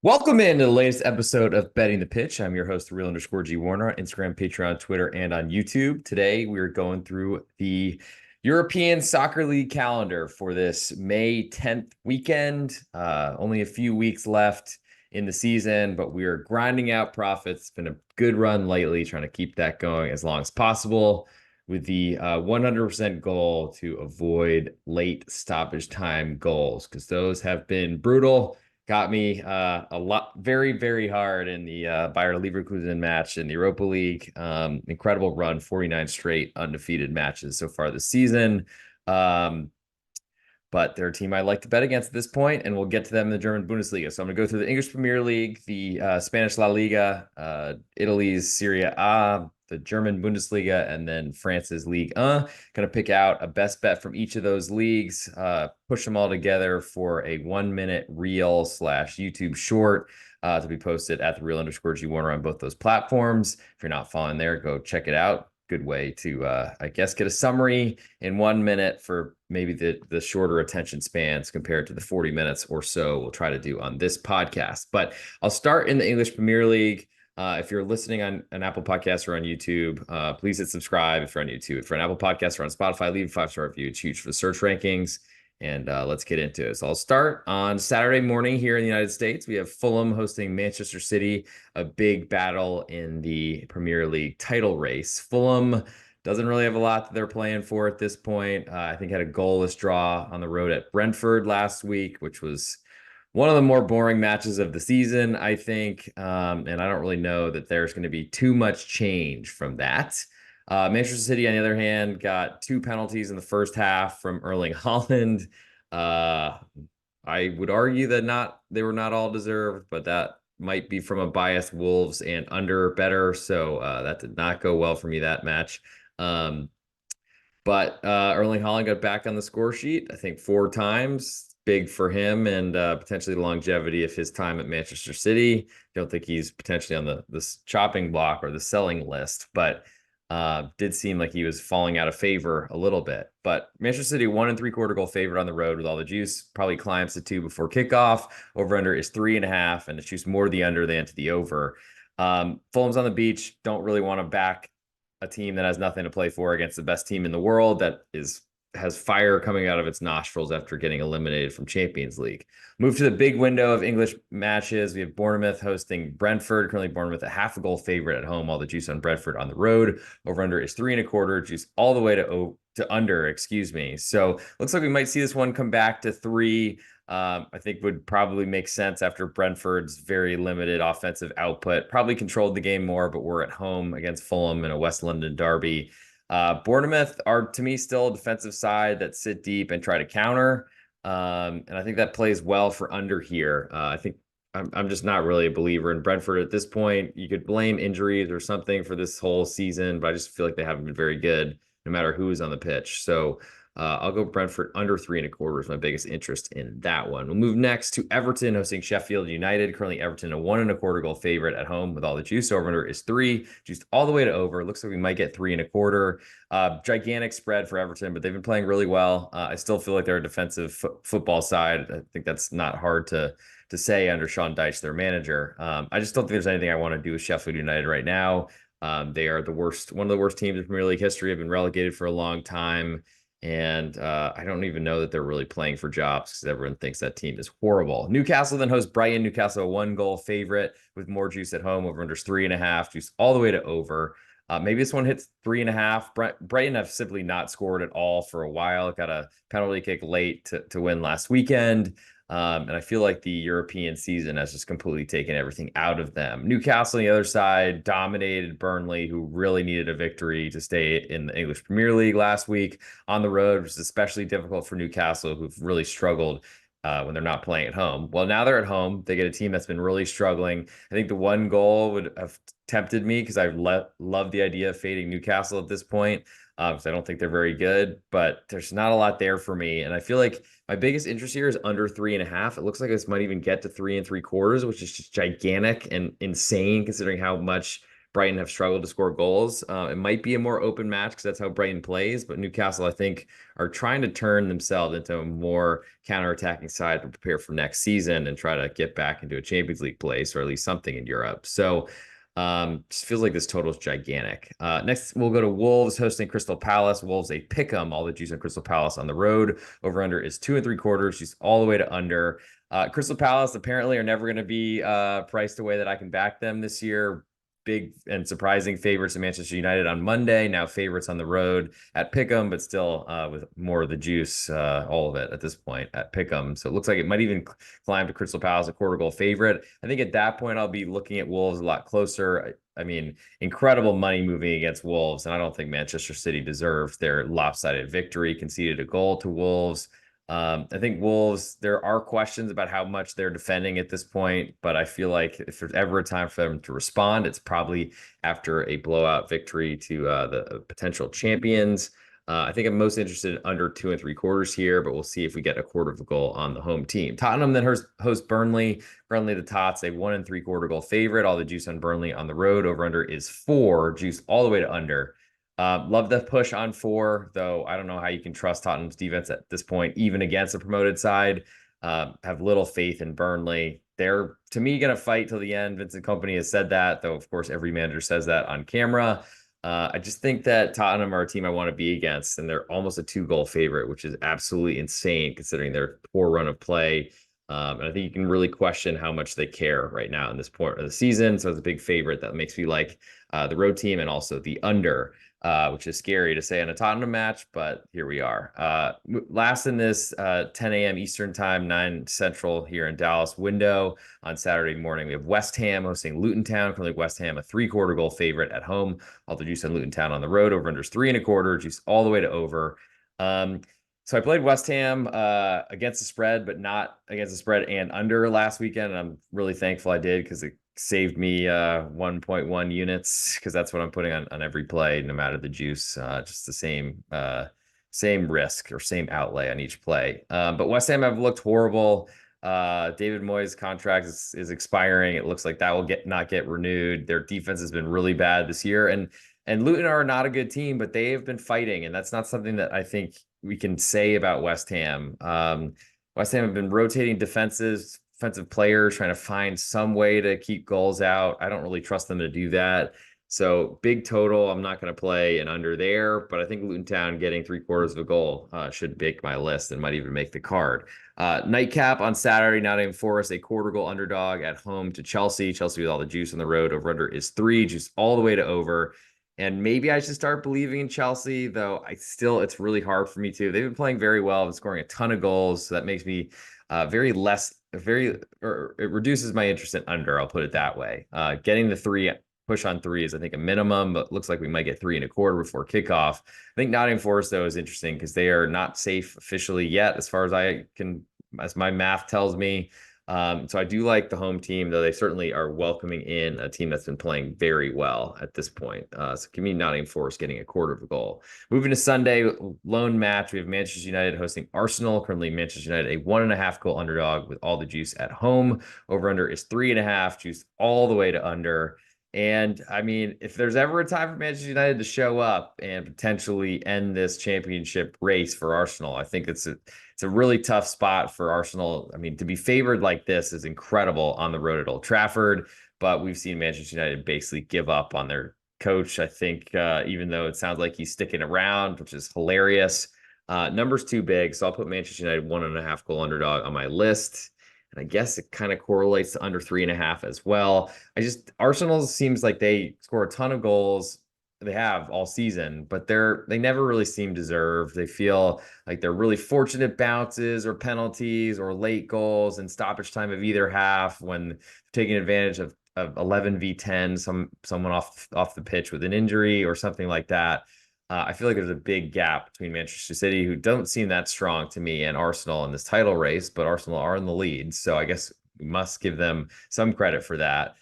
Welcome into the latest episode of Betting the Pitch. I'm your host, real_G Warner, on Instagram, Patreon, Twitter, and on YouTube. Today, we're going through the European Soccer League calendar for this May 10th weekend. Only a few weeks left in the season, but we are grinding out profits. It's been a good run lately, trying to keep that going as long as possible with the 100% goal to avoid late stoppage time goals, because those have been brutal. Got me a lot, very, very hard in the Bayer Leverkusen match in the Europa League. Incredible run, 49 straight undefeated matches so far this season. But they're a team I like to bet against at this point, and we'll get to them in the German Bundesliga. So I'm going to go through the English Premier League, the Spanish La Liga, Italy's Serie A, the German Bundesliga, and then France's Ligue 1. Going to pick out a best bet from each of those leagues, push them all together for a 1-minute reel/YouTube short to be posted at the real_G Warner on both those platforms. If you're not following there, go check it out. Good way to, I guess, get a summary in 1 minute for maybe the shorter attention spans compared to the 40 minutes or so we'll try to do on this podcast. But I'll start in the English Premier League. If you're listening on an Apple Podcast or on YouTube, please hit subscribe if you're on YouTube. If you're on Apple Podcasts or on Spotify, leave a 5-star review. It's huge for the search rankings. And let's get into it. So I'll start on Saturday morning here in the United States. We have Fulham hosting Manchester City, a big battle in the Premier League title race. Fulham doesn't really have a lot that they're playing for at this point. I think had a goalless draw on the road at Brentford last week, which was one of the more boring matches of the season, I think. And I don't really know that there's going to be too much change from that. Manchester City, on the other hand, got 2 penalties in the first half from Erling Haaland. I would argue that they were not all deserved, but that might be from a biased Wolves and under better. So that did not go well for me, that match. But Erling Haaland got back on the score sheet, I think 4 times. Big for him and potentially the longevity of his time at Manchester City. Don't think he's potentially on the chopping block or the selling list, but did seem like he was falling out of favor a little bit. But Manchester City 1 3/4 goal favorite on the road with all the juice. Probably climbs to 2 before kickoff. Over under is 3.5, and it's just more the under than to the over. Fulham's on the beach. Don't really want to back a team that has nothing to play for against the best team in the world that has fire coming out of its nostrils after getting eliminated from Champions League. Move to the big window of English matches. We have Bournemouth hosting Brentford. Currently Bournemouth a half a goal favorite at home. All the juice on Brentford on the road. Over under is 3.25. Juice all the way to under, excuse me. So looks like we might see this one come back to 3. I think would probably make sense after Brentford's very limited offensive output. Probably controlled the game more, but we're at home against Fulham in a West London derby. Bournemouth are, to me, still a defensive side that sit deep and try to counter. And I think that plays well for under here. I think I'm just not really a believer in Brentford at this point. You could blame injuries or something for this whole season, but I just feel like they haven't been very good no matter who is on the pitch. So I'll go Brentford under 3.25 is my biggest interest in that one. We'll move next to Everton hosting Sheffield United. Currently Everton a 1.25 goal favorite at home with all the juice. Over under is 3, juiced all the way to over. Looks like we might get 3.25. Gigantic spread for Everton, but they've been playing really well. I still feel like they're a defensive football side. I think that's not hard to say under Sean Dyche, their manager. I just don't think there's anything I want to do with Sheffield United right now. They are one of the worst teams in Premier League history. Have been relegated for a long time. And I don't even know that they're really playing for jobs because everyone thinks that team is horrible. Newcastle then hosts Brighton. Newcastle a 1-goal favorite with more juice at home. Over under 3.5, juice all the way to over. Maybe this one hits 3.5. Brighton have simply not scored at all for a while. Got a penalty kick late to win last weekend. And I feel like the European season has just completely taken everything out of them. Newcastle on the other side dominated Burnley, who really needed a victory to stay in the English Premier League last week on the road, which is especially difficult for Newcastle, who've really struggled when they're not playing at home. Well, now they're at home. They get a team that's been really struggling. I think the 1 goal would have tempted me because I love the idea of fading Newcastle at this point. Because I don't think they're very good, but there's not a lot there for me. And I feel like my biggest interest here is under 3.5. It looks like this might even get to 3.75, which is just gigantic and insane considering how much Brighton have struggled to score goals. It might be a more open match because that's how Brighton plays, but Newcastle, I think, are trying to turn themselves into a more counterattacking side to prepare for next season and try to get back into a Champions League place or at least something in Europe. So just feels like this total is gigantic. Next, we'll go to Wolves hosting Crystal Palace. Wolves, a pick 'em. All the juice on Crystal Palace on the road. Over under is 2 3/4. She's all the way to under. Crystal Palace apparently are never going to be priced away that I can back them this year. Big and surprising favorites in Manchester United on Monday. Now favorites on the road at Pick'em, but still with more of the juice, all of it at this point at Pick'em. So it looks like it might even climb to Crystal Palace, a quarter goal favorite. I think at that point I'll be looking at Wolves a lot closer. I mean, incredible money moving against Wolves, and I don't think Manchester City deserves their lopsided victory. Conceded a goal to Wolves. I think Wolves, there are questions about how much they're defending at this point, but I feel like if there's ever a time for them to respond, it's probably after a blowout victory to the potential champions. I think I'm most interested in under 2 3/4 here, but we'll see if we get a quarter of a goal on the home team. Tottenham then hosts Burnley. Burnley, the Tots, a 1 3/4 goal favorite. All the juice on Burnley on the road. Over under is 4. Juice all the way to under. Love the push on 4, though I don't know how you can trust Tottenham's defense at this point, even against a promoted side. Have little faith in Burnley. They're, to me, going to fight till the end. Vincent Kompany has said that, though, of course, every manager says that on camera. I just think that Tottenham are a team I want to be against, and they're almost a 2 goal favorite, which is absolutely insane considering their poor run of play. And I think you can really question how much they care right now in this point of the season. So it's a big favorite that makes me like the road team and also the under. Which is scary to say on a Tottenham match, but here we are. Last in this 10 a.m. Eastern time, 9 Central here in Dallas window on Saturday morning, we have West Ham hosting Luton Town. Currently, West Ham a 3/4 goal favorite at home. All the juice on Luton Town on the road. Over under is 3 1/4. Juice all the way to over. So I played West Ham against the spread, but not against the spread and under last weekend. And I'm really thankful I did because it saved me 1.1 units because that's what I'm putting on every play, no matter the juice. Just the same risk or same outlay on each play. But West Ham have looked horrible. David Moyes' contract is expiring. It looks like that will not get renewed. Their defense has been really bad this year, and Luton are not a good team, but they have been fighting, and that's not something that I think we can say about West Ham. West Ham have been rotating defensive players, trying to find some way to keep goals out. I don't really trust them to do that. So big total, I'm not going to play an under there, but I think Luton Town getting 3/4 of a goal should make my list and might even make the card. Nightcap on Saturday, Nottingham Forest, a quarter goal underdog at home to Chelsea. Chelsea with all the juice on the road. Over under is 3, juice all the way to over. And maybe I should start believing in Chelsea, though it's really hard for me to. They've been playing very well and scoring a ton of goals. So that makes me it reduces my interest in under, I'll put it that way. Getting the 3 push on 3 is, I think, a minimum, but looks like we might get 3 1/4 before kickoff. I think Nottingham Forest, though, is interesting because they are not safe officially yet, as far as my math tells me. So I do like the home team, though they certainly are welcoming in a team that's been playing very well at this point. So give me Nottingham Forest getting a quarter of a goal. Moving to Sunday, lone match, we have Manchester United hosting Arsenal. Currently, Manchester United, a 1.5 goal underdog with all the juice at home. Over under is 3.5, juice all the way to under. And I mean, if there's ever a time for Manchester United to show up and potentially end this championship race for Arsenal, I think it's a really tough spot for Arsenal. I mean, to be favored like this is incredible on the road at Old Trafford, but we've seen Manchester United basically give up on their coach, I think, even though it sounds like he's sticking around, which is hilarious. Number's too big, so I'll put Manchester United 1.5 goal underdog on my list. And I guess it kind of correlates to under 3.5 as well. Arsenal seems like they score a ton of goals. They have all season, but they never really seem deserved. They feel like they're really fortunate bounces or penalties or late goals and stoppage time of either half when taking advantage of 11v10, someone off the pitch with an injury or something like that. I feel like there's a big gap between Manchester City, who don't seem that strong to me, and Arsenal in this title race, but Arsenal are in the lead. So I guess we must give them some credit for that.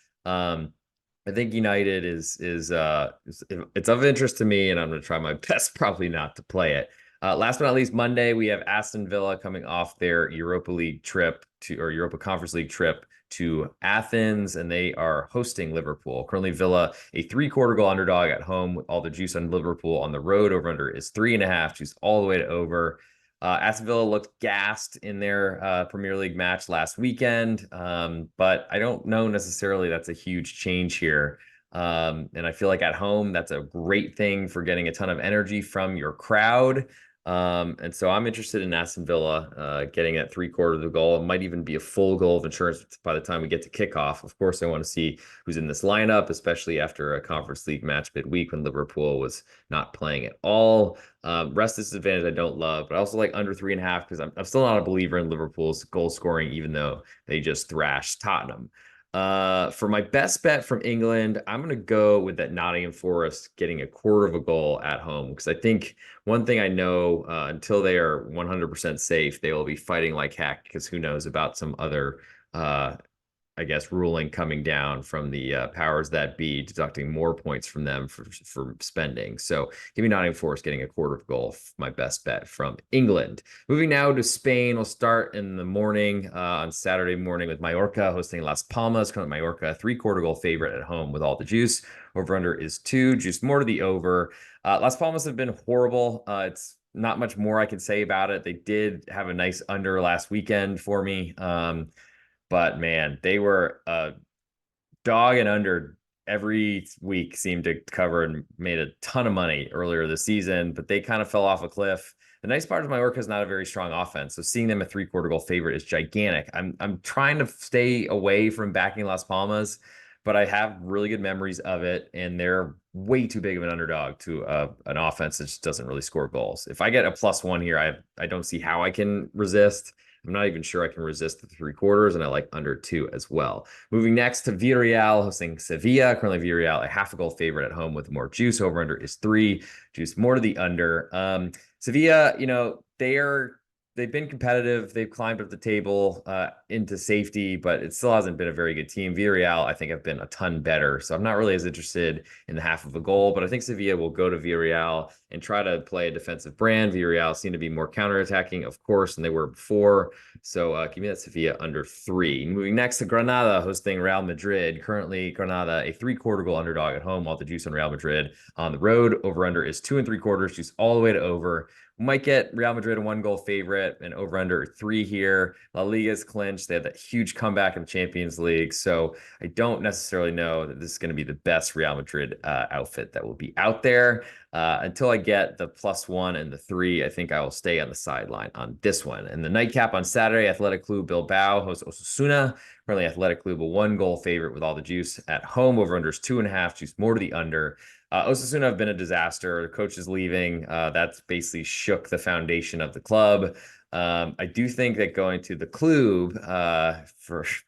I think United is it's of interest to me, and I'm going to try my best probably not to play it. Last but not least, Monday, we have Aston Villa coming off their Europa Conference League trip to Athens, and they are hosting Liverpool. Currently, Villa, a three-quarter goal underdog at home with all the juice on Liverpool. On the road, over-under is 3.5, juice all the way to over. Aston Villa looked gassed in their Premier League match last weekend, but I don't know necessarily that's a huge change here. And I feel like at home, that's a great thing for getting a ton of energy from your crowd. And so I'm interested in Aston Villa getting at three-quarters of the goal. It might even be a full goal of insurance by the time we get to kickoff. Of course, I want to see who's in this lineup, especially after a Conference League match midweek when Liverpool was not playing at all. Rest disadvantage I don't love, but I also like under 3.5 because I'm still not a believer in Liverpool's goal scoring, even though they just thrashed Tottenham. For my best bet from England, I'm going to go with that Nottingham Forest getting a quarter of a goal at home because I think one thing I know until they are 100% safe, they will be fighting like heck because who knows about some other I guess, ruling coming down from the powers that be, deducting more points from them for spending. So give me Nottingham Forest getting a quarter of goal, my best bet from England. Moving now to Spain, we'll start in the morning on Saturday morning with Mallorca hosting Las Palmas. Currently Mallorca, three-quarter goal favorite at home with all the juice. Over-under is 2, juice more to the over. Las Palmas have been horrible. It's not much more I can say about it. They did have a nice under last weekend for me. But man, they were a dog and under every week, seemed to cover and made a ton of money earlier this season, but they kind of fell off a cliff. The nice part of Mallorca is not a very strong offense. So seeing them a three-quarter goal favorite is gigantic. I'm trying to stay away from backing Las Palmas, but I have really good memories of it, and they're way too big of an underdog to an offense that just doesn't really score goals. If I get a +1 here, I don't see how I can resist. I'm not even sure I can resist the three-quarters, and I like under 2 as well. Moving next to Villarreal hosting Sevilla. Currently, Villarreal a half a goal favorite at home with more juice. Over under is 3, juice more to the under. Sevilla, they've been competitive. They've climbed up the table into safety, but it still hasn't been a very good team. Villarreal, I think, have been a ton better. So I'm not really as interested in the half of a goal, but I think Sevilla will go to Villarreal and try to play a defensive brand. Villarreal seem to be more counterattacking, of course, than they were before. So give me that Sevilla under 3. Moving next to Granada hosting Real Madrid. Currently, Granada, a three-quarter goal underdog at home, all the juice on Real Madrid. On the road, over-under is 2 3/4, juice all the way to over. Might get Real Madrid a 1-goal favorite and over under 3 here. La Liga is clinched. They had that huge comeback in the Champions League. So I don't necessarily know that this is going to be the best Real Madrid outfit that will be out there. Until I get the +1 and the 3, I think I will stay on the sideline on this one. And the nightcap on Saturday, Athletic Club Bilbao hosts Osasuna. Currently, Athletic Club a 1-goal favorite with all the juice at home. Over under is 2.5, juice more to the under. Osasuna have been a disaster. The coach is leaving. That's basically shook the foundation of the club. I do think that going to the club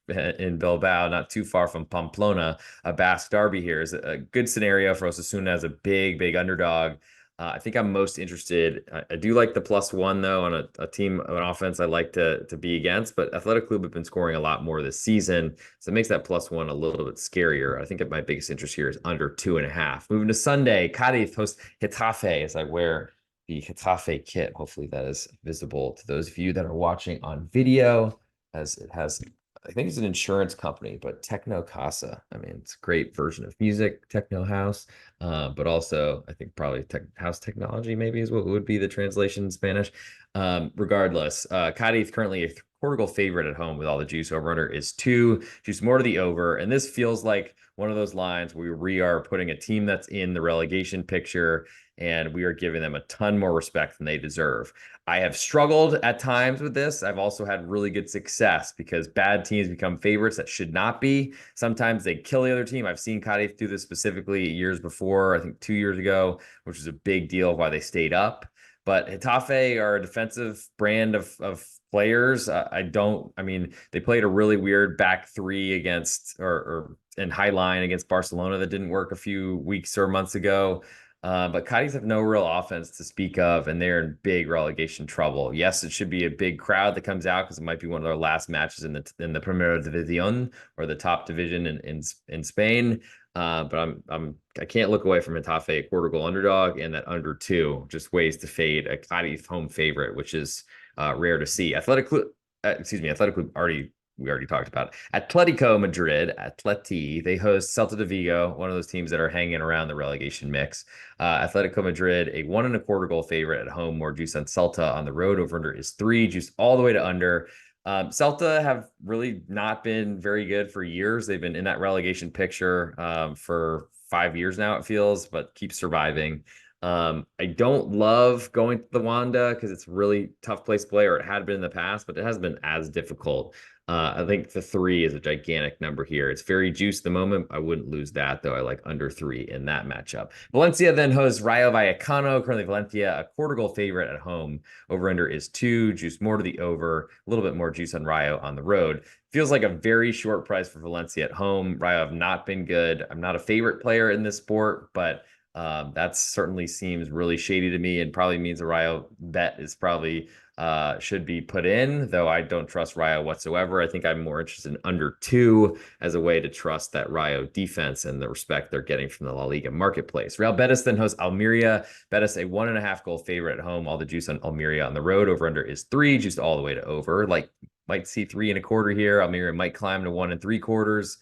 in Bilbao, not too far from Pamplona, a Basque derby here is a good scenario for Osasuna as a big underdog. I think I'm most interested. I do like the +1 though on a team, an offense I like to be against, but Athletic Club have been scoring a lot more this season, so it makes that +1 a little bit scarier. I think my biggest interest here is under 2.5. Moving to Sunday, Cadiz hosts Getafe as I wear the Getafe kit. Hopefully that is visible to those of you that are watching on video, as it has, I think it's an insurance company, but Techno Casa. I mean, it's a great version of music, techno house, but also I think probably house technology maybe is what would be the translation in Spanish. Regardless, Cadiz currently a quarter goal favorite at home with all the juice. Over under is 2, juice more to the over, and this feels like one of those lines where we are putting a team that's in the relegation picture and we are giving them a ton more respect than they deserve. I have struggled at times with this. I've also had really good success because bad teams become favorites that should not be. Sometimes they kill the other team. I've seen Cadiz do this specifically years before, I think 2 years ago, which was a big deal why they stayed up. But Getafe are a defensive brand of players. I mean, they played a really weird back three against, or in high line against Barcelona that didn't work a few weeks or months ago. But Cadiz have no real offense to speak of, and they're in big relegation trouble. Yes, it should be a big crowd that comes out because it might be one of their last matches in the Primera División, or the top division in Spain. But I can't look away from Getafe, a quarter goal underdog, and that under two, just ways to fade a Cadiz home favorite, which is rare to see. Athletic Club we already talked about. Atletico Madrid, Atleti, they host Celta de Vigo, one of those teams that are hanging around the relegation mix. Atletico Madrid, a 1.25 goal favorite at home, more juice on Celta. On the road, over under is 3, juice all the way to under. Celta have really not been very good for years. They've been in that relegation picture for 5 years now, it feels, but keep surviving. I don't love going to the Wanda because it's a really tough place to play, or it had been in the past, but it hasn't been as difficult. I think the 3 is a gigantic number here. It's very juiced at the moment. I wouldn't lose that, though. I like under 3 in that matchup. Valencia then hosts Rayo Vallecano. Currently, Valencia, a quarter goal favorite at home. Over under is 2, juice more to the over, a little bit more juice on Rayo on the road. Feels like a very short price for Valencia at home. Rayo have not been good. I'm not a favorite player in this sport, but that certainly seems really shady to me, and probably means a Rayo bet is probably should be put in, though I don't trust Rayo whatsoever. I think I'm more interested in under 2 as a way to trust that Rayo defense and the respect they're getting from the La Liga marketplace. Real Betis then hosts Almeria. Betis, a 1.5 goal favorite at home. All the juice on Almeria on the road. Over under is 3, juiced all the way to over. Like, might see 3.25 here. Almeria might climb to 1.75.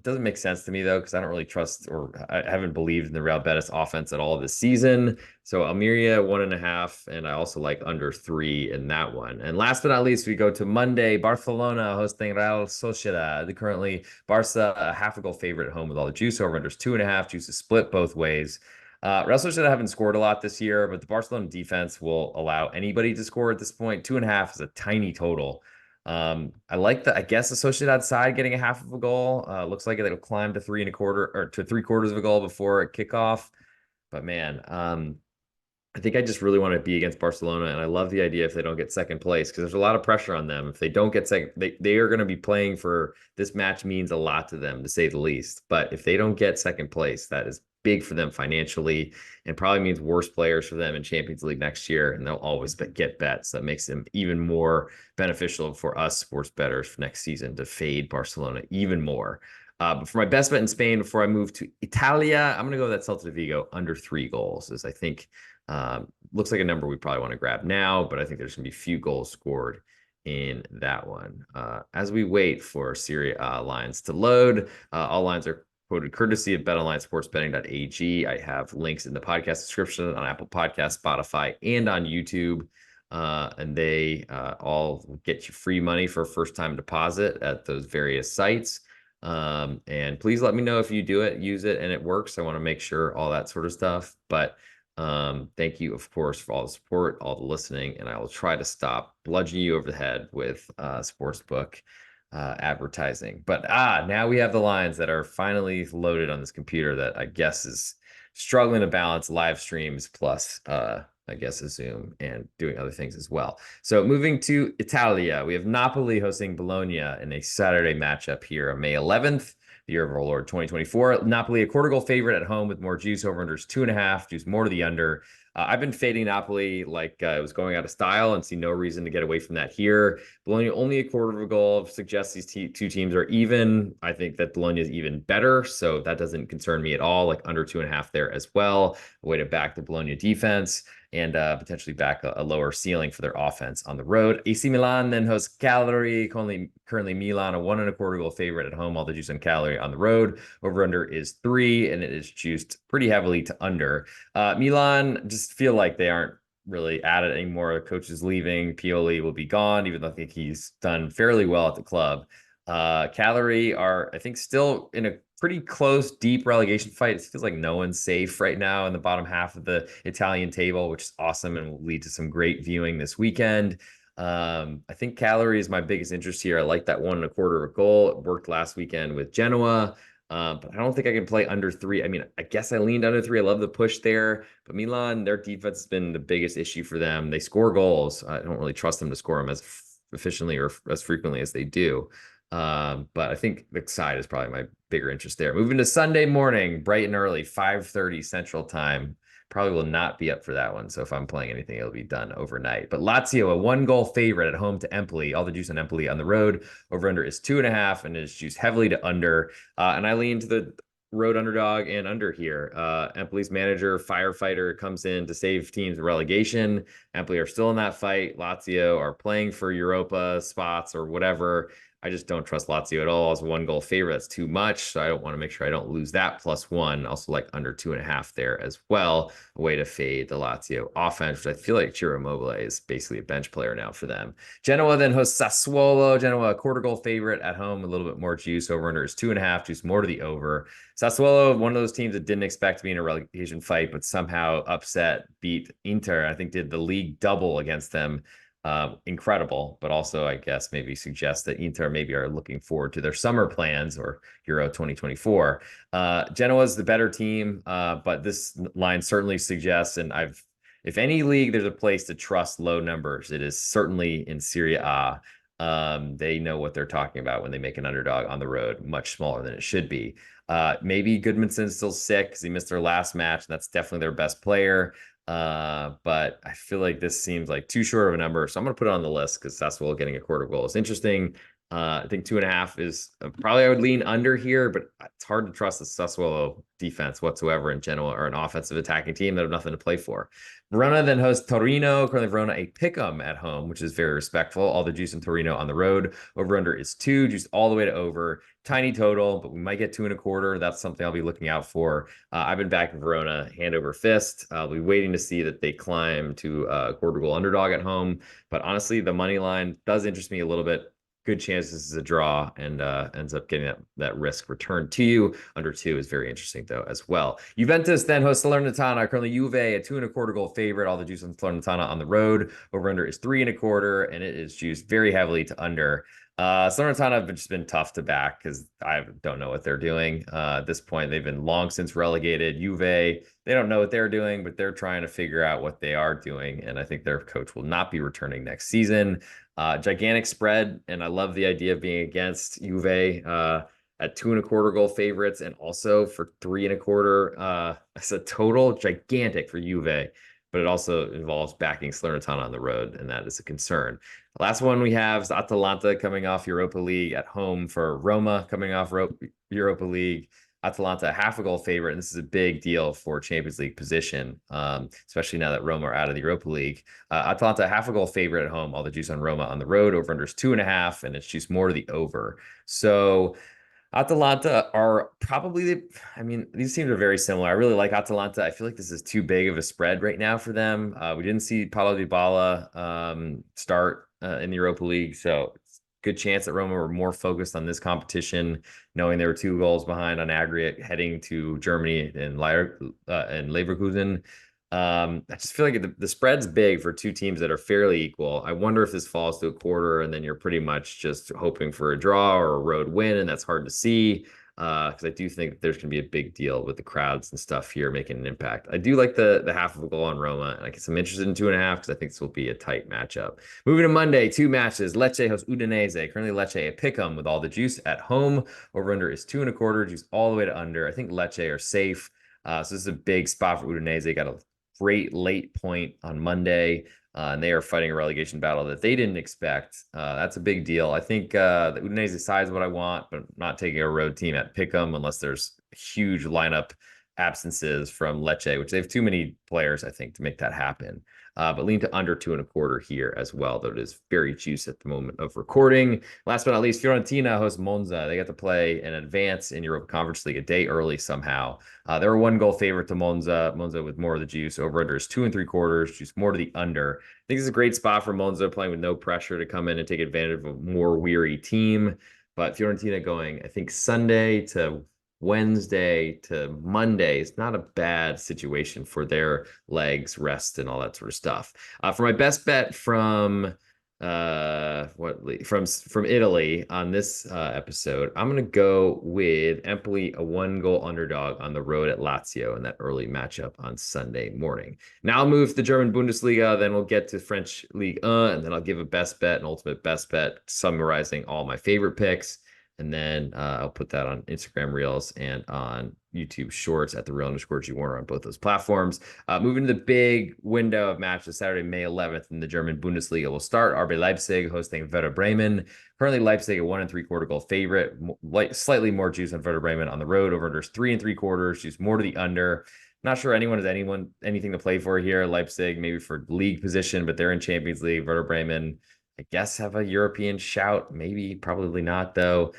Doesn't make sense to me though, because I don't really trust, or I haven't believed in the Real Betis offense at all this season. So Almeria 1.5, and I also like under 3 in that one. And last but not least, we go to Monday. Barcelona hosting Real Sociedad. Currently, Barca a half a goal favorite at home with all the juice. Over unders 2.5. Juice is split both ways. Real Sociedad haven't scored a lot this year, but the Barcelona defense will allow anybody to score at this point. 2.5 is a tiny total. I like I guess the Sociedad side getting a half of a goal. Looks like it'll climb to 3.25 or to 3/4 of a goal before kickoff. But man, I think I just really want to be against Barcelona, and I love the idea if they don't get second place, because there's a lot of pressure on them. If they don't get second, they are going to be playing for this match, means a lot to them, to say the least. But if they don't get second place, that is big for them financially, and probably means worse players for them in Champions League next year, and they'll always get bets. That makes them even more beneficial for us sports bettors for next season to fade Barcelona even more. But for my best bet in Spain, before I move to Italia, I'm going to go with that Celta de Vigo under 3 goals, as I think looks like a number we probably want to grab now, but I think there's going to be few goals scored in that one. As we wait for Serie A lines to load, all lines are quoted courtesy of BetOnline SportsBetting.ag. I have links in the podcast description on Apple Podcasts, Spotify, and on YouTube. And they all get you free money for a first-time deposit at those various sites. And please let me know if you do it, use it, and it works. I want to make sure, all that sort of stuff. But thank you, of course, for all the support, all the listening, and I will try to stop bludgeoning you over the head with sportsbook advertising. But now we have the lines that are finally loaded on this computer that I guess is struggling to balance live streams plus I guess a Zoom and doing other things as well. So moving to Italia, we have Napoli hosting Bologna in a Saturday matchup here on May 11th. The year of our Lord 2024. Napoli, a quarter goal favorite at home with more juice. Over unders 2.5, juice more to the under. I've been fading Napoli like it was going out of style, and see no reason to get away from that here. Bologna only a quarter of a goal suggests these two teams are even. I think that Bologna is even better, so that doesn't concern me at all. Like under 2.5 there as well. A way to back the Bologna defense, and potentially back a lower ceiling for their offense on the road. AC Milan then hosts Cagliari. Currently Milan, a 1.25 goal favorite at home. All the juice on Cagliari on the road. Over under is 3, and it is juiced pretty heavily to under. Milan just feel like they aren't really at it anymore. The coach is leaving. Pioli will be gone, even though I think he's done fairly well at the club. Cagliari are, I think, still in a pretty close, deep relegation fight. It feels like no one's safe right now in the bottom half of the Italian table, which is awesome and will lead to some great viewing this weekend. I think Cagliari is my biggest interest here. I like that 1.25 goal. It worked last weekend with Genoa. But I don't think I can play under 3. I mean, I guess I leaned under 3. I love the push there. But Milan, their defense has been the biggest issue for them. They score goals. I don't really trust them to score them as efficiently or as frequently as they do. But I think the side is probably my bigger interest there. Moving to Sunday morning, bright and early, 5:30 Central Time. Probably will not be up for that one. So if I'm playing anything, it'll be done overnight. But Lazio, a 1 goal favorite at home to Empoli. All the juice on Empoli on the road. Over under is 2.5, and is juiced heavily to under. And I lean to the road underdog and under here. Empoli's manager, firefighter, comes in to save teams relegation. Empoli are still in that fight. Lazio are playing for Europa spots or whatever. I just don't trust Lazio at all as a 1 goal favorite. That's too much. So I don't want to make sure I don't lose that +1. Also like under 2.5 there as well. A way to fade the Lazio offense, which I feel like Ciro Immobile is basically a bench player now for them. Genoa then hosts Sassuolo. Genoa, a quarter goal favorite at home, a little bit more juice. Over under is 2.5, juice more to the over. Sassuolo, one of those teams that didn't expect to be in a relegation fight, but somehow upset, beat Inter. I think did the league double against them. Incredible, but also I guess maybe suggests that Inter maybe are looking forward to their summer plans or Euro 2024. Genoa is the better team, but this line certainly suggests, and if any league there's a place to trust low numbers, it is certainly in Serie A. They know what they're talking about when they make an underdog on the road, much smaller than it should be. Maybe Goodmanson's still sick because he missed their last match, and that's definitely their best player. But I feel like this seems like too short of a number, so I'm going to put it on the list because Sassuolo getting a quarter goal is interesting. I think 2.5 is probably I would lean under here, but it's hard to trust the Sassuolo defense whatsoever in Genoa or an offensive attacking team that have nothing to play for. Verona then hosts Torino. Currently, Verona a pick'em at home, which is very respectful. All the juice in Torino on the road. Over under is 2, juice all the way to over. Tiny total, but we might get 2.25. That's something I'll be looking out for. I've been backing Verona hand over fist. I'll be waiting to see that they climb to a quarter goal underdog at home. But honestly, the money line does interest me a little bit. Good chance this is a draw and ends up getting that risk returned to you. Under 2 is very interesting, though, as well. Juventus then hosts Salernitana. Currently, Juve, a 2.25 goal favorite. All the juice on Salernitana on the road. Over under is 3.25, and it is juiced very heavily to under. Salernitana have just been tough to back because I don't know what they're doing. At this point, they've been long since relegated. Juve, they don't know what they're doing, but they're trying to figure out what they are doing. And I think their coach will not be returning next season. Gigantic spread, and I love the idea of being against Juve at 2.25 goal favorites, and also for 3.25 as a total. Gigantic for Juve, but it also involves backing Salernitana on the road, and that is a concern. The last one we have is Atalanta coming off Europa League at home for Roma coming off Europa League. Atalanta, a half a goal favorite, and this is a big deal for Champions League position, especially now that Roma are out of the Europa League. Atalanta, half a goal favorite at home. All the juice on Roma on the road. Over under is 2.5, and it's juice more to the over. So Atalanta are probably these teams are very similar. I really like Atalanta. I feel like this is too big of a spread right now for them. We didn't see Paulo Dybala start in the Europa League, so good chance that Roma were more focused on this competition, knowing they were 2 goals behind on aggregate heading to Germany and Leverkusen. I just feel like the spread's big for two teams that are fairly equal. I wonder if this falls to a quarter and then you're pretty much just hoping for a draw or a road win, and that's hard to see. Because I do think that there's going to be a big deal with the crowds and stuff here making an impact. I do like the half of a goal on Roma, and I guess I'm interested in 2.5 because I think this will be a tight matchup. Moving to Monday, 2 matches. Lecce hosts Udinese. Currently, Lecce a pick'em with all the juice at home. Over under is 2.25, juice all the way to under. I think Lecce are safe. So this is a big spot for Udinese. Got a great late point on Monday. And they are fighting a relegation battle that they didn't expect. That's a big deal. I think the Udinese side is what I want, but not taking a road team at Pick'em unless there's huge lineup absences from Lecce, which they have too many players, I think, to make that happen. But lean to under 2.25 here as well, though it is very juicy at the moment of recording. Last but not least, Fiorentina hosts Monza. They got to play an advance in Europa Conference League a day early somehow. They're a 1 goal favorite to Monza. Monza with more of the juice. Over under is 2.75, juice more to the under. I think this is a great spot for Monza playing with no pressure to come in and take advantage of a more weary team. But Fiorentina going, I think, Sunday to Wednesday to Monday is not a bad situation for their legs, rest, and all that sort of stuff. For my best bet from from Italy on this episode. I'm gonna go with Empoli, a 1 goal underdog on the road at Lazio in that early matchup on Sunday morning. Now I'll move to the German Bundesliga, then we'll get to French Ligue 1, and then I'll give a best bet, an ultimate best bet, summarizing all my favorite picks. And then I'll put that on Instagram Reels and on YouTube Shorts at the real underscore G Warner on both those platforms. Moving to the big window of matches, Saturday, May 11th in the German Bundesliga will start. RB Leipzig hosting Werder Bremen. Currently, Leipzig a 1 3/4 goal favorite. Slightly more juice on Werder Bremen on the road. Over unders 3 3/4. Juice more to the under. Not sure anyone has anything to play for here. Leipzig maybe for league position, but they're in Champions League. Werder Bremen, I guess, have a European shout. Maybe, probably not though.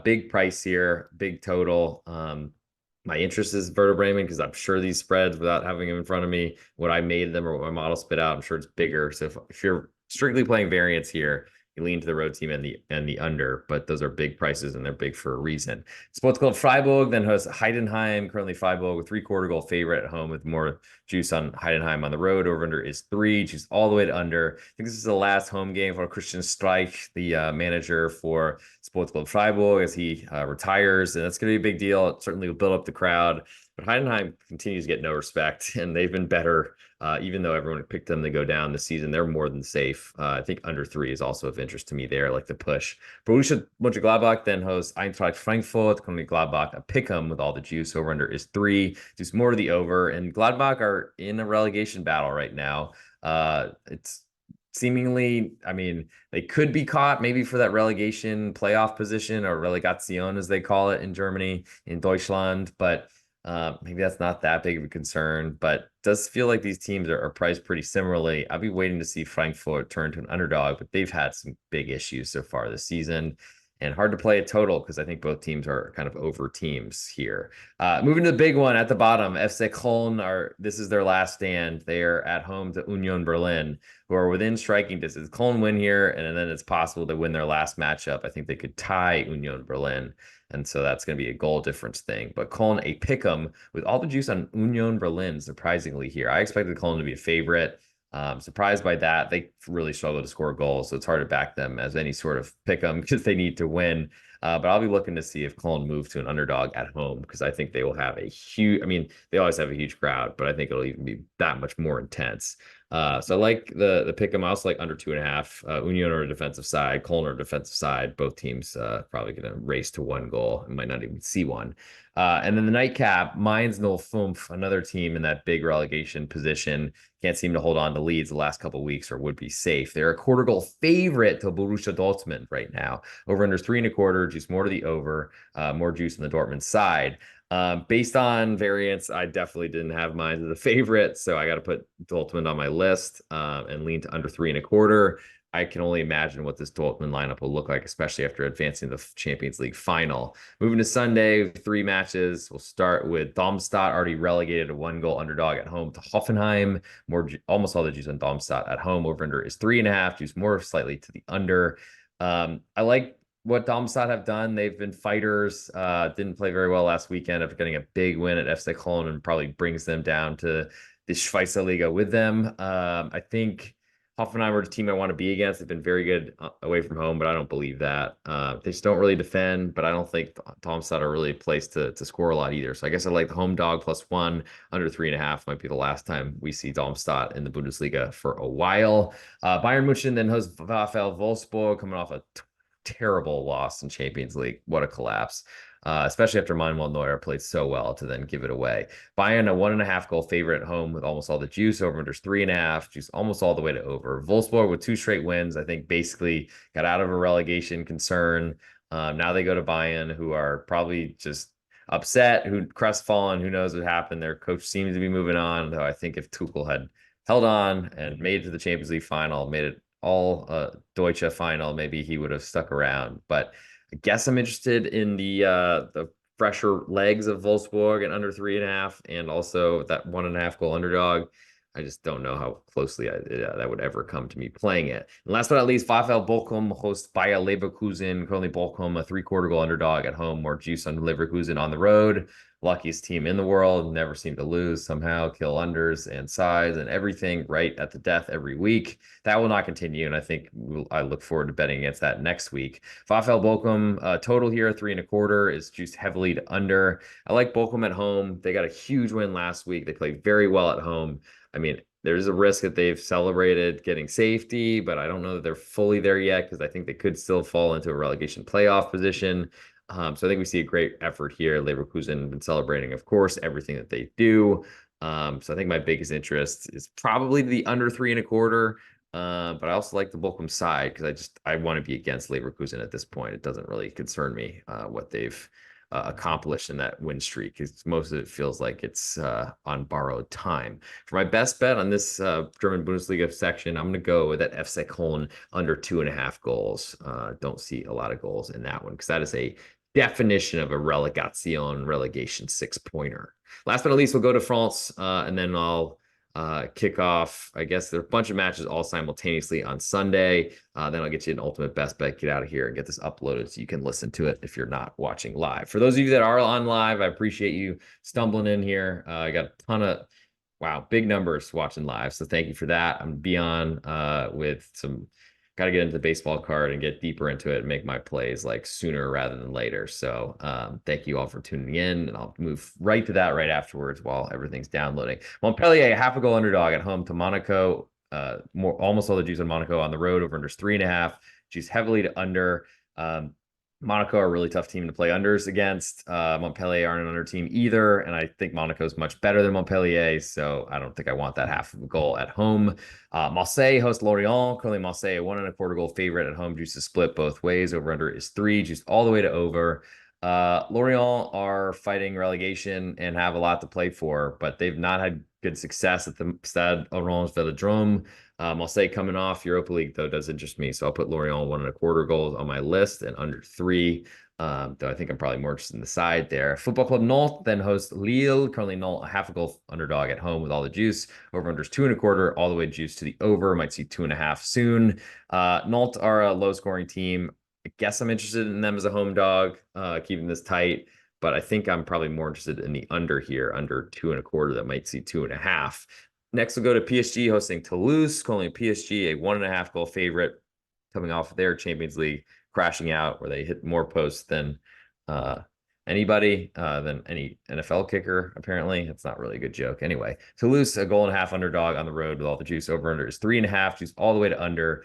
Big price here, big total. My interest is Werder Bremen because I'm sure these spreads, without having them in front of me, what I made them or what my model spit out, I'm sure it's bigger. So if you're strictly playing variance here, you lean to the road team and the under, but those are big prices and they're big for a reason. Sports Club Freiburg then hosts Heidenheim. Currently Freiburg with 3/4 goal favorite at home with more juice on Heidenheim on the road. Over under is 3, juice all the way to under. I think this is the last home game for Christian Streich, the manager for Sports Club Freiburg, as he retires, and that's going to be a big deal. It certainly will build up the crowd. But Heidenheim continues to get no respect, and they've been better, even though everyone picked them to go down this season. They're more than safe. I think under 3 is also of interest to me there, like the push. Borussia Mönchengladbach then hosts Eintracht Frankfurt. Currently Gladbach a pick 'em with all the juice. Over under is 3. Just more to the over. And Gladbach are in a relegation battle right now. It's seemingly, I mean, they could be caught maybe for that relegation playoff position, or Relegation as they call it in Germany, in Deutschland, but maybe that's not that big of a concern. But it does feel like these teams are priced pretty similarly. I'll be waiting to see Frankfurt turn to an underdog, but they've had some big issues so far this season. And hard to play a total because I think both teams are kind of over teams here. Moving to the big one at the bottom, FC Köln this is their last stand. They are at home to Union Berlin, who are within striking distance. Köln win here, and then it's possible to win their last matchup. I think they could tie Union Berlin, and so that's going to be a goal difference thing. But Köln a pick'em with all the juice on Union Berlin, surprisingly here. I expected Köln to be a favorite. Surprised by that. They really struggle to score goals, so it's hard to back them as any sort of pick 'em because they need to win. But I'll be looking to see if Cologne move to an underdog at home because I think they will have a huge. I mean, they always have a huge crowd, but I think it'll even be that much more intense. So I like the pick 'em. I also like under 2.5. Union are a defensive side, Cologne are a defensive side. Both teams probably going to race to 1 goal and might not even see one. And then the nightcap, Mainz 05, another team in that big relegation position. Can't seem to hold on to leads the last couple of weeks or would be safe. They're a 1/4 goal favorite to Borussia Dortmund right now. Over under 3 1/4, juice more to the over, more juice on the Dortmund side. Based on variance, I definitely didn't have mine as a favorite, so I got to put Dortmund on my list and lean to under 3 1/4. I can only imagine what this Dortmund lineup will look like, especially after advancing to the Champions League final. Moving to Sunday, 3 matches. We'll start with Darmstadt, already relegated a 1 goal underdog at home to Hoffenheim. Almost all the juice on Darmstadt at home. Over under is 3.5. Juice more slightly to the under. I like what Darmstadt have done. They've been fighters. Didn't play very well last weekend after getting a big win at FC Köln, and probably brings them down to the Schweizer Liga with them. I think Hoffenheim are the team I want to be against. They've been very good away from home, but I don't believe that. They just don't really defend, but I don't think Darmstadt are really a place to score a lot either. So I guess I like the home dog +1, under 3.5 might be the last time we see Darmstadt in the Bundesliga for a while. Bayern München then hosts VfL Wolfsburg, coming off a terrible loss in Champions League. What a collapse. Especially after Manuel Neuer played so well to then give it away. Bayern, a 1.5 goal favorite at home with almost all the juice. Over under 3.5, juice almost all the way to over. Wolfsburg with 2 straight wins, I think basically got out of a relegation concern. Now they go to Bayern, who are probably just upset, who crestfallen, who knows what happened. Their coach seems to be moving on, though I think if Tuchel had held on and made it to the Champions League final, made it all Deutsche final, maybe he would have stuck around. But I guess I'm interested in the fresher legs of Wolfsburg at under 3.5, and also that 1.5 goal underdog. I just don't know how closely that would ever come to me playing it. And last but not least, VfL Bochum hosts Bayer Leverkusen. Currently Bochum a 3/4 goal underdog at home, more juice on Leverkusen on the road. luckiest team in the world, never seem to lose somehow, kill unders and sides and everything right at the death every week. That will not continue, and I think I look forward to betting against that next week. VfL Bochum total here 3.25 is juiced heavily to under. I like Bochum at home. They got a huge win last week. They played very well at home. I mean, there's a risk that they've celebrated getting safety, but I don't know that they're fully there yet because I think they could still fall into a relegation playoff position. So I think we see a great effort here. Leverkusen been celebrating, of course, everything that they do. So I think my biggest interest is probably the under 3.25. But I also like the Bochum side because I want to be against Leverkusen at this point. It doesn't really concern me what they've accomplished in that win streak. Because most of it feels like it's on borrowed time. For my best bet on this German Bundesliga section, I'm going to go with that FC Köln under 2.5 goals. Don't see a lot of goals in that one because that is a definition of a relegation 6-pointer. Last but not least, we'll go to France, and then I'll kick off. I guess there are a bunch of matches all simultaneously on Sunday. Then I'll get you an ultimate best bet. Get out of here and get this uploaded so you can listen to it if you're not watching live. For those of you that are on live, I appreciate you stumbling in here. I got a ton of wow, big numbers watching live. So thank you for that. I'm beyond with some got to get into the baseball card and get deeper into it and make my plays like sooner rather than later. So thank you all for tuning in, and I'll move right to that right afterwards while everything's downloading. Montpellier, half a goal underdog at home to Monaco. Almost all the juice on Monaco on the road over under 3.5. Juice heavily to under. Monaco are a really tough team to play unders against. Montpellier aren't an under team either, and I think Monaco is much better than Montpellier, so I don't think I want that half of a goal at home. Marseille host Lorient. Currently, Marseille a 1.25 goal favorite at home. Juice is split both ways. Over under is 3. Juice all the way to over. Lorient are fighting relegation and have a lot to play for, but they've not had good success at the Stade Orange Velodrome. Marseille coming off Europa League, though, does interest me. So I'll put Lorient 1.25 goals on my list and under 3. Though I think I'm probably more interested in the side there. Football Club Nantes then hosts Lille. Currently, Nantes, a half a goal underdog at home with all the juice. Over under is 2.25, all the way juice to the over. Might see 2.5 soon. Nantes are a low scoring team. I guess I'm interested in them as a home dog, keeping this tight. But I think I'm probably more interested in the under here, under 2.25. That might see 2.5. Next, we'll go to PSG hosting Toulouse. Calling PSG a 1.5 goal favorite, coming off their Champions League crashing out, where they hit more posts than anybody, than any NFL kicker. Apparently, it's not really a good joke. Anyway, Toulouse a 1.5 goal underdog on the road with all the juice. Over under is 3.5. Juice all the way to under.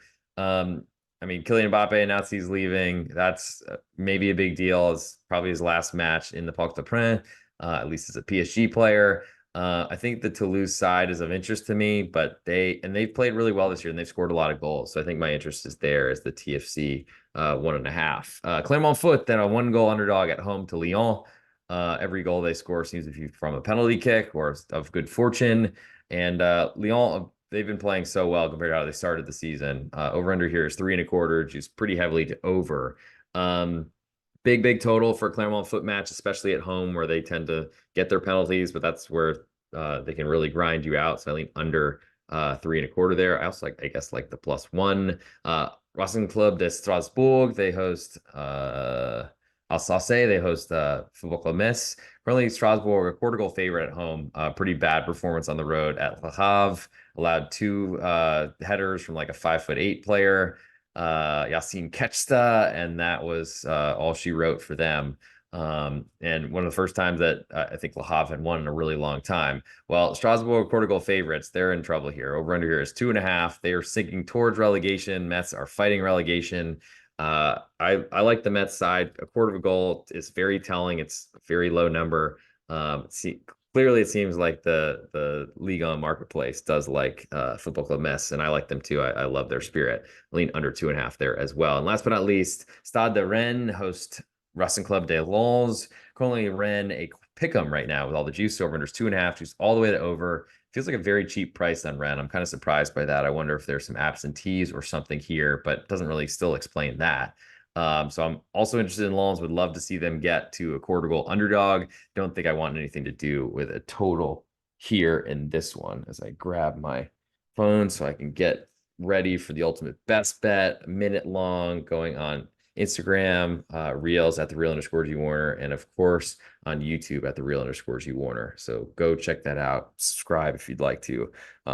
I mean, Kylian Mbappe announced he's leaving. That's maybe a big deal. It's probably his last match in the Parc des Princes, at least as a PSG player. I think the Toulouse side is of interest to me, but they've played really well this year and they've scored a lot of goals. So I think my interest is there as the TFC 1.5. Clermont Foot, then a 1 goal underdog at home to Lyon. Every goal they score seems to be from a penalty kick or of good fortune. And Lyon, they've been playing so well compared to how they started the season. Over under here is 3.25, juice pretty heavily to over. Big total for a Clermont Foot match, especially at home where they tend to get their penalties, but that's where they can really grind you out. So I lean under 3.25 there. I also I guess like the +1. Racing Club de Strasbourg, they host Alsace, they host Football Club Metz. Currently, Strasbourg, a 1/4 goal favorite at home. Pretty bad performance on the road at Le Havre. Allowed 2 headers from like a 5'8" player. Yassine Ketchta, and that was all she wrote for them. And one of the first times that I think Le Havre had won in a really long time. Well, Strasbourg, 1/4 goal favorites, they're in trouble here. Over under here is 2.5. They are sinking towards relegation. Mets are fighting relegation. I like the Mets side. A 1/4 goal is very telling. It's a very low number. Clearly, it seems like the Liga marketplace does like Football Club Metz, and I like them too. I love their spirit. Lean under 2.5 there as well. And last but not least, Stade de Rennes host Racing Club de Lens. Currently, Rennes a pick'em right now with all the juice. Over under 2.5, juice all the way to over. Feels like a very cheap price on Rennes. I'm kind of surprised by that. I wonder if there's some absentees or something here, but doesn't really still explain that. So I'm also interested in Lens. Would love to see them get to a 1/4 goal underdog. Don't think I want anything to do with a total here in this one as I grab my phone so I can get ready for the ultimate best bet. A minute long, going on Instagram, Reels at the real underscore G Warner, and of course on YouTube at the real underscore G Warner. So go check that out. Subscribe if you'd like to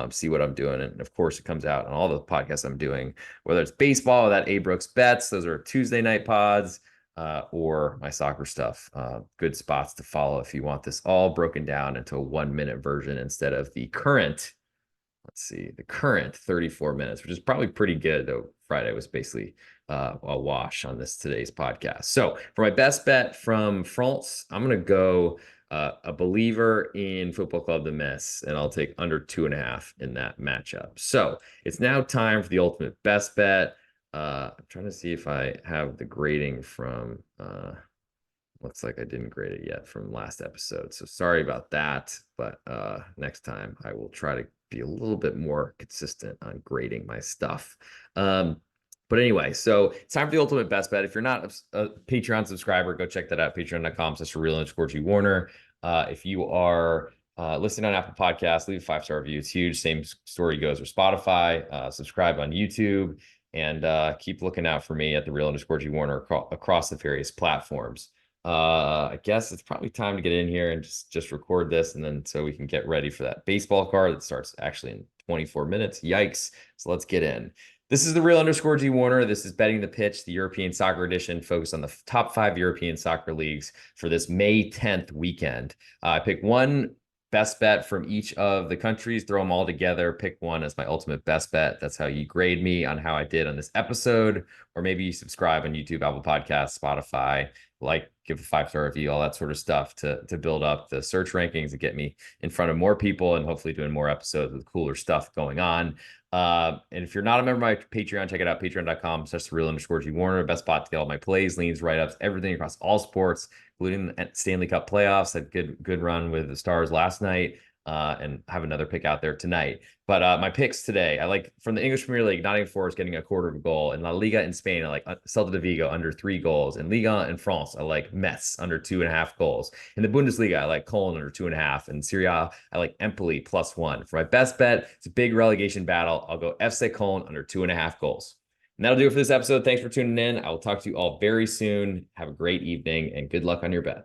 see what I'm doing. And of course, it comes out on all the podcasts I'm doing, whether it's baseball, that A Brooks Bets, those are Tuesday night pods, or my soccer stuff. Good spots to follow if you want this all broken down into a 1 minute version instead of the current, let's see, the current 34 minutes, which is probably pretty good, though Friday was basically a wash on today's podcast. So for my best bet from France, I'm going to go a believer in Football Club de Metz, and I'll take under 2.5 in that matchup. So it's now time for the ultimate best bet. I'm trying to see if I have the grading from looks like I didn't grade it yet from last episode. So sorry about that. But next time I will try to be a little bit more consistent on grading my stuff. But anyway, so it's time for the ultimate best bet. If you're not a Patreon subscriber, go check that out. Patreon.com/real_G Warner. If you are listening on Apple Podcasts, leave a 5-star review. It's huge. Same story goes for Spotify. Subscribe on YouTube. And keep looking out for me at the real_G Warner across the various platforms. I guess it's probably time to get in here and just record this, and then so we can get ready for that baseball card that starts actually in 24 minutes. Yikes. So let's get in. This is the real_G Warner. This is Betting the Pitch, the European Soccer Edition, focused on the top 5 European soccer leagues for this May 10th weekend. I pick one best bet from each of the countries, throw them all together, pick one as my ultimate best bet. That's how you grade me on how I did on this episode, or maybe you subscribe on YouTube, Apple Podcasts, Spotify, give a 5-star review, all that sort of stuff to build up the search rankings and get me in front of more people and hopefully doing more episodes with cooler stuff going on. And if you're not a member of my Patreon, check it out, patreon.com/real_G Warner. Best spot to get all my plays, leans, write-ups, everything across all sports, including the Stanley Cup playoffs. Had good run with the Stars last night. And have another pick out there tonight. But my picks today, I like from the English Premier League, Nottingham Forest getting a quarter of a goal. In La Liga in Spain, I like Celta de Vigo under 3 goals. In Liga in France, I like Metz under 2.5 goals. In the Bundesliga, I like Cologne under 2.5. In Serie, I like Empoli +1. For my best bet, it's a big relegation battle. I'll go FC Cologne under 2.5 goals. And that'll do it for this episode. Thanks for tuning in. I will talk to you all very soon. Have a great evening and good luck on your bets.